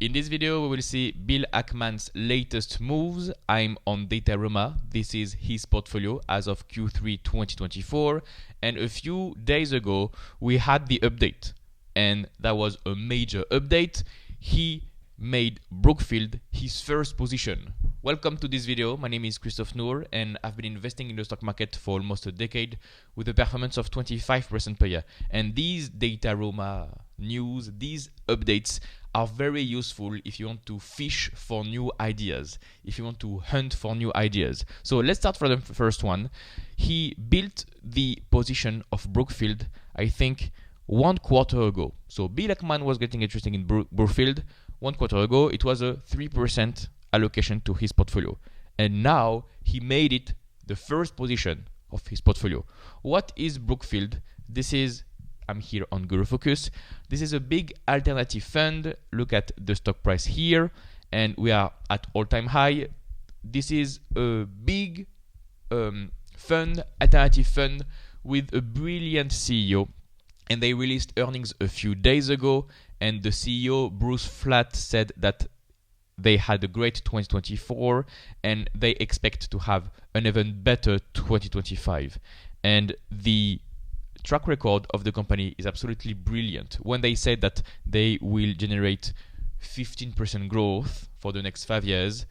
In this video, we will see Bill Ackman's latest moves. I'm on Dataroma. This is his portfolio as of Q3 2024. And a few days ago, we had the update. And that was a major update. He made Brookfield his first position. Welcome to this video. My name is Christophe Nour, and I've been investing in the stock market for almost a decade with a performance of 25% per year. And these Dataroma news, these updates are very useful if you want to fish for new ideas, if you want to hunt for new ideas. So let's start from the first one. He built the position of Brookfield, I think, 1 quarter ago. So Bill Ackman was getting interested in Brookfield 1 quarter ago. It was a 3% allocation to his portfolio. And now he made it the first position of his portfolio. What is Brookfield? I'm here on Guru Focus. This is a big alternative fund. Look at the stock price here, and we are at all-time high. This is a big fund, alternative fund with a brilliant CEO, and they released earnings a few days ago, and the CEO, Bruce Flatt, said that they had a great 2024, and they expect to have an even better 2025. And the track record of the company is absolutely brilliant. When they said that they will generate 15% growth for the next 5 years,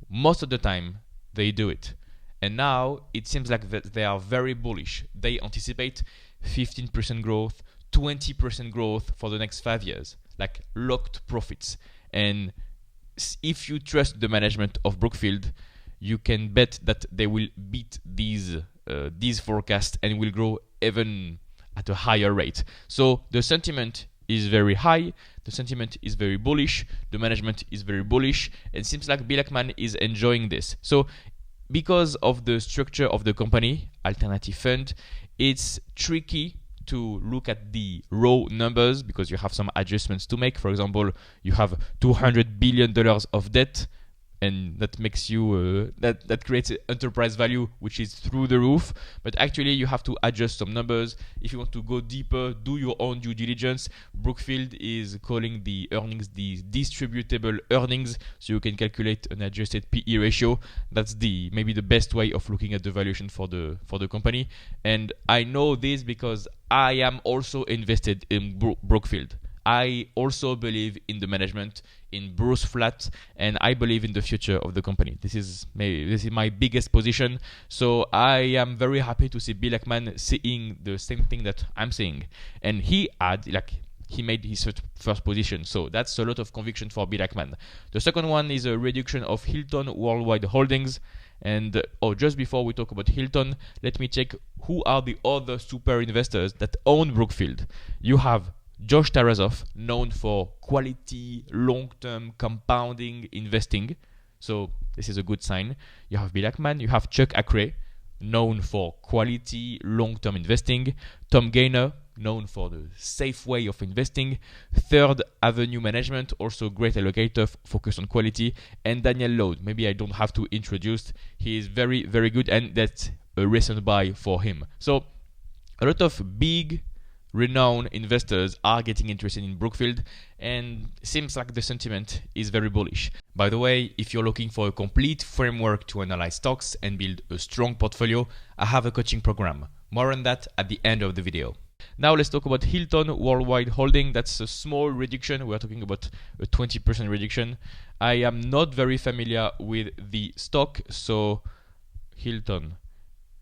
most of the time they do it. And now it seems like that they are very bullish. They anticipate 15% growth, 20% growth for the next 5 years, like locked profits. And if you trust the management of Brookfield, you can bet that they will beat these forecasts and will grow even at a higher rate. So the sentiment is very high, the sentiment is very bullish, the management is very bullish, and it seems like Bill Ackman is enjoying this. So because of the structure of the company, alternative fund, it's tricky to look at the raw numbers because you have some adjustments to make. For example, you have $200 billion of debt, and that makes you that creates an enterprise value which is through the roof. But actually, you have to adjust some numbers. If you want to go deeper, do your own due diligence. Brookfield is calling the earnings the distributable earnings, so you can calculate an adjusted PE ratio. That's maybe the best way of looking at the valuation for the company. And I know this because I am also invested in Brookfield. I also believe in the management, in Bruce Flatt, and I believe in the future of the company. This is my biggest position. So I am very happy to see Bill Ackman seeing the same thing that I'm seeing. And he made his first position. So that's a lot of conviction for Bill Ackman. The second one is a reduction of Hilton Worldwide holdings. And just before we talk about Hilton, let me check who are the other super investors that own Brookfield. You have Josh Tarasoff, known for quality, long-term compounding investing. So this is a good sign. You have Bill Ackman. You have Chuck Akre, known for quality, long-term investing. Tom Gaynor, known for the safe way of investing. Third Avenue Management, also great allocator, focused on quality. And Daniel Lode, maybe I don't have to introduce. He is very, very good, and that's a recent buy for him. So a lot of big, renowned investors are getting interested in Brookfield, and seems like the sentiment is very bullish. By the way, if you're looking for a complete framework to analyze stocks and build a strong portfolio, I have a coaching program. More on that at the end of the video. Now let's talk about Hilton Worldwide Holding. That's a small reduction. We're talking about a 20% reduction. I am not very familiar with the stock, so Hilton,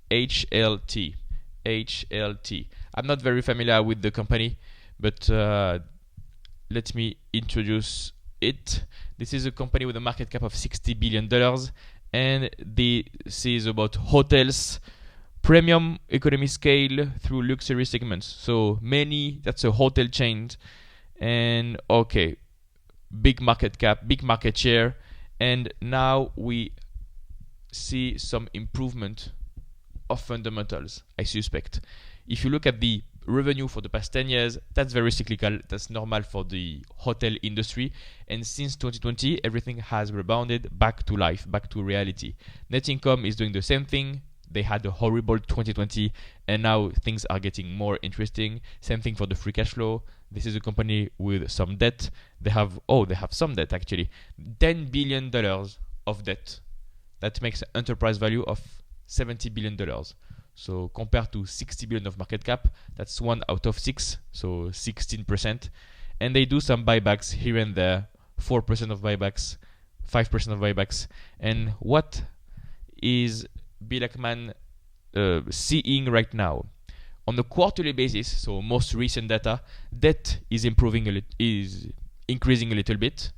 HLT. I'm not very familiar with the company, but let me introduce it. This is a company with a market cap of $60 billion, and this is about hotels, premium economy scale through luxury segments. So that's a hotel chain, and big market cap, big market share, and now we see some improvement of fundamentals, I suspect. If you look at the revenue for the past 10 years, that's very cyclical. That's normal for the hotel industry. And since 2020, everything has rebounded back to life, back to reality. Net income is doing the same thing. they had a horrible 2020, and now things are getting more interesting. Same thing for the free cash flow. This is a company with some debt. They have some debt actually, $10 billion of debt. That makes an enterprise value of $70 billion. So compared to 60 billion of market cap, that's 1 out of 6, so 16%. And they do some buybacks here and there, 4% of buybacks, 5% of buybacks. And what is Bill Ackman seeing right now? On a quarterly basis, so most recent data, debt is increasing a little bit.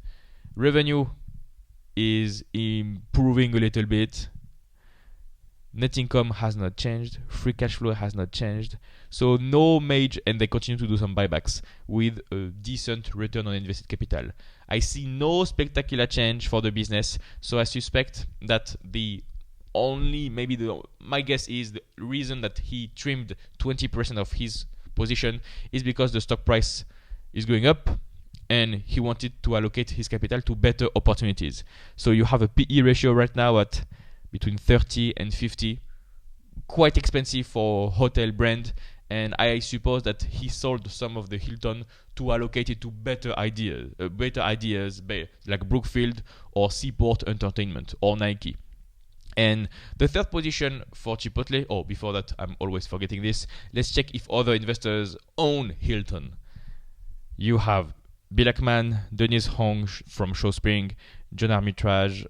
Revenue is improving a little bit. Net income has not changed. Free cash flow has not changed. So no major, and they continue to do some buybacks with a decent return on invested capital. I see no spectacular change for the business. So I suspect that my guess is the reason that he trimmed 20% of his position is because the stock price is going up and he wanted to allocate his capital to better opportunities. So you have a PE ratio right now at between 30 and 50, quite expensive for hotel brand, and I suppose that he sold some of the Hilton to allocate it to better ideas like Brookfield or Seaport Entertainment or Nike. And the third position for Chipotle, before that, I'm always forgetting this, let's check if other investors own Hilton. You have Bill Ackman, Denise Hong from Showspring, John Armitage,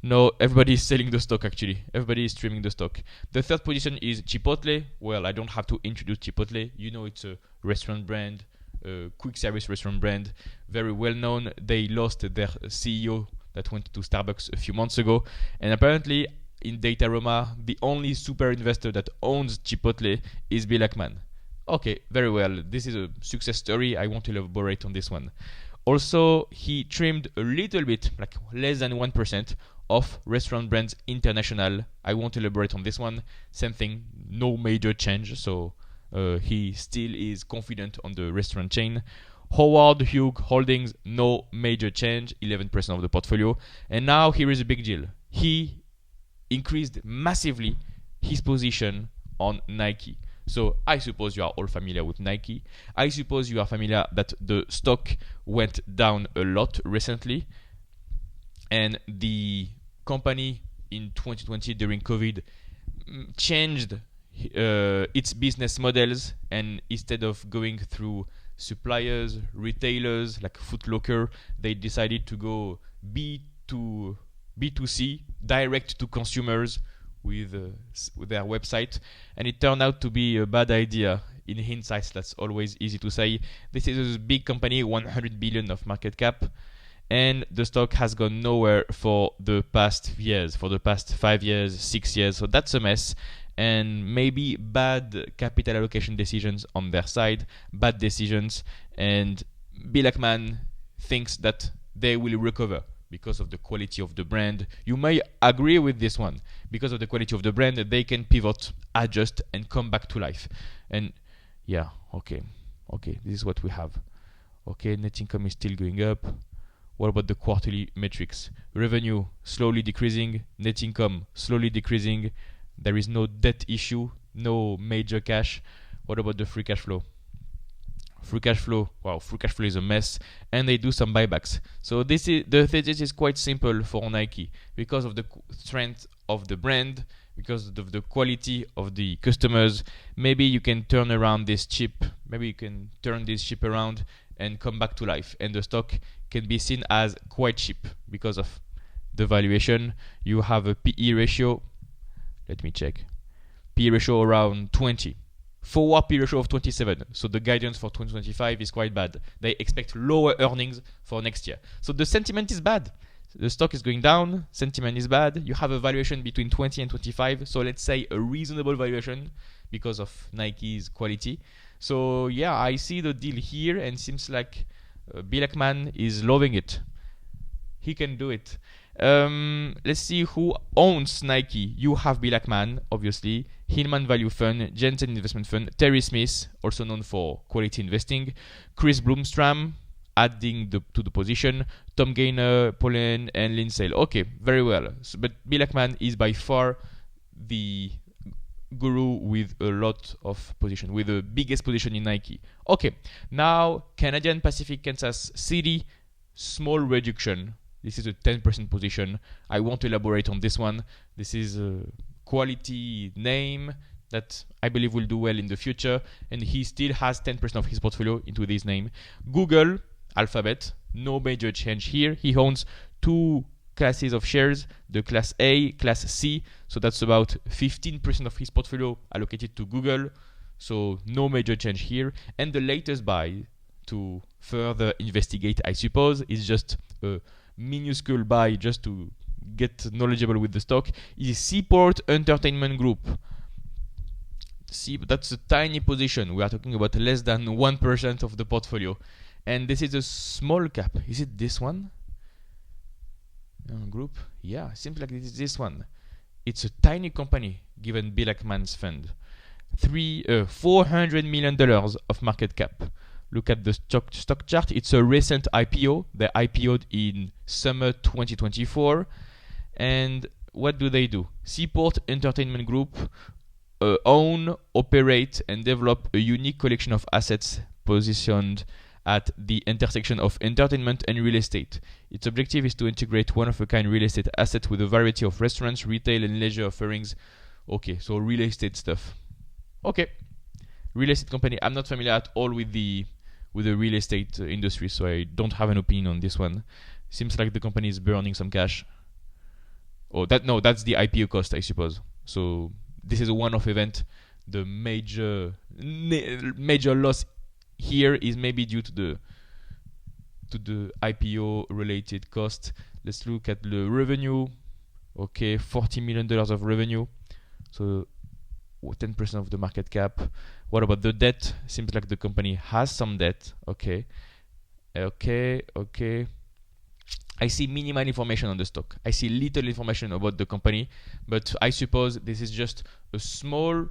no, everybody is selling the stock actually. Everybody is trimming the stock. The third position is Chipotle. Well, I don't have to introduce Chipotle. You know it's a restaurant brand, a quick service restaurant brand, very well known. They lost their CEO that went to Starbucks a few months ago. And apparently in Dataroma, the only super investor that owns Chipotle is Bill Ackman. Okay, very well. This is a success story. I won't elaborate on this one. Also, he trimmed a little bit, like less than 1%, of Restaurant Brands International. I won't elaborate on this one. Same thing, no major change. So he still is confident on the restaurant chain. Howard Hughes Holdings, no major change, 11% of the portfolio. And now here is a big deal. He increased massively his position on Nike. So I suppose you are all familiar with Nike. I suppose you are familiar that the stock went down a lot recently. And the company in 2020 during COVID changed its business models, and instead of going through suppliers, retailers like Foot Locker, they decided to go B2C, direct to consumers with their website, and it turned out to be a bad idea. In hindsight, that's always easy to say. This is a big company, 100 billion of market cap, and the stock has gone nowhere for the past years, for the past 5 years, 6 years. So that's a mess, and maybe bad capital allocation decisions on their side, bad decisions, and Bill Ackman thinks that they will recover because of the quality of the brand. You may agree with this one. Because of the quality of the brand, they can pivot, adjust, and come back to life. And yeah, okay, this is what we have. Okay, net income is still going up. What about the quarterly metrics? Revenue slowly decreasing, net income slowly decreasing. There is no debt issue, no major cash. What about the free cash flow? Free cash flow is a mess, and they do some buybacks. So this is quite simple for Nike because of the strength of the brand, because of the quality of the customers. Maybe you can turn around this ship. Maybe you can turn this ship around and come back to life, and the stock can be seen as quite cheap because of the valuation. You have a PE ratio. Let me check. PE ratio around 20. Forward PE ratio of 27. So the guidance for 2025 is quite bad. They expect lower earnings for next year. So the sentiment is bad. The stock is going down. Sentiment is bad. You have a valuation between 20 and 25. So let's say a reasonable valuation because of Nike's quality. So yeah, I see the deal here, and seems like Bill Ackman is loving it. He can do it. Let's see who owns Nike. You have Bill Ackman, obviously, Hillman Value Fund, Jensen Investment Fund, Terry Smith, also known for quality investing, Chris Bloomstram, adding to the position, Tom Gaynor, Pauline, and Lindsay. Okay, very well. But Bill Ackman is by far the guru with a lot of position, with the biggest position in Nike. Okay, now Canadian Pacific Kansas City, small reduction. This is a 10% position. I won't elaborate on this one. This is a quality name that I believe will do well in the future, and he still has 10% of his portfolio into this name. Google, Alphabet, no major change here. He owns two classes of shares, the class A, class C, so that's about 15% of his portfolio allocated to Google, so no major change here. And the latest buy, to further investigate, I suppose, is just a minuscule buy just to get knowledgeable with the stock, is Seaport Entertainment Group. See, that's a tiny position. We are talking about less than 1% of the portfolio, and this is a small cap. Is it this one? Group? Yeah, seems like it is this one. It's a tiny company given Bill Ackman's fund. $400 million of market cap. Look at the stock chart. It's a recent IPO. They IPO'd in summer 2024. And what do? Seaport Entertainment Group own, operate, and develop a unique collection of assets positioned at the intersection of entertainment and real estate. Its objective is to integrate one-of-a-kind real estate assets with a variety of restaurants, retail, and leisure offerings. Okay, so real estate stuff. Okay, real estate company. I'm not familiar at all with the real estate industry, so I don't have an opinion on this one. Seems like the company is burning some cash. Oh, that's the IPO cost, I suppose. So this is a one-off event. The major loss here is maybe due to the IPO related cost. Let's look at the revenue. Okay, $40 million of revenue, so 10% of the market cap. What about the debt? Seems like the company has some debt. Okay. I see minimal information on the stock. I see little information about the company, but I suppose this is just a small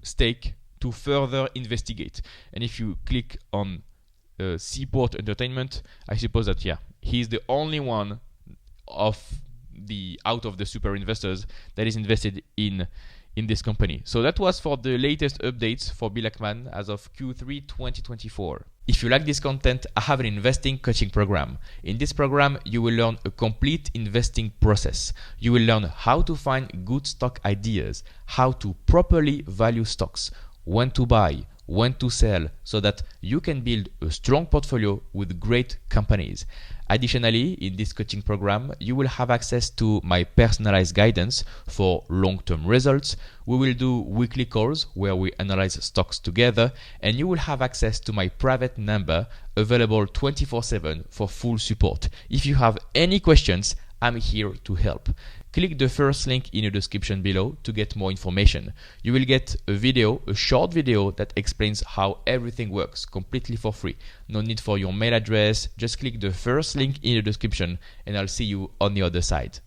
stake to further investigate. And if you click on Seaport Entertainment, I suppose that he's the only one out of the super investors that is invested in this company. So that was for the latest updates for Bill Ackman as of Q3 2024. If you like this content, I have an investing coaching program. In this program, you will learn a complete investing process. You will learn how to find good stock ideas, how to properly value stocks, when to buy, when to sell, so that you can build a strong portfolio with great companies. Additionally, in this coaching program, you will have access to my personalized guidance for long-term results. We will do weekly calls where we analyze stocks together, and you will have access to my private number available 24/7 for full support. If you have any questions, I'm here to help. Click the first link in the description below to get more information. You will get a short video that explains how everything works completely for free. No need for your mail address. Just click the first link in the description and I'll see you on the other side.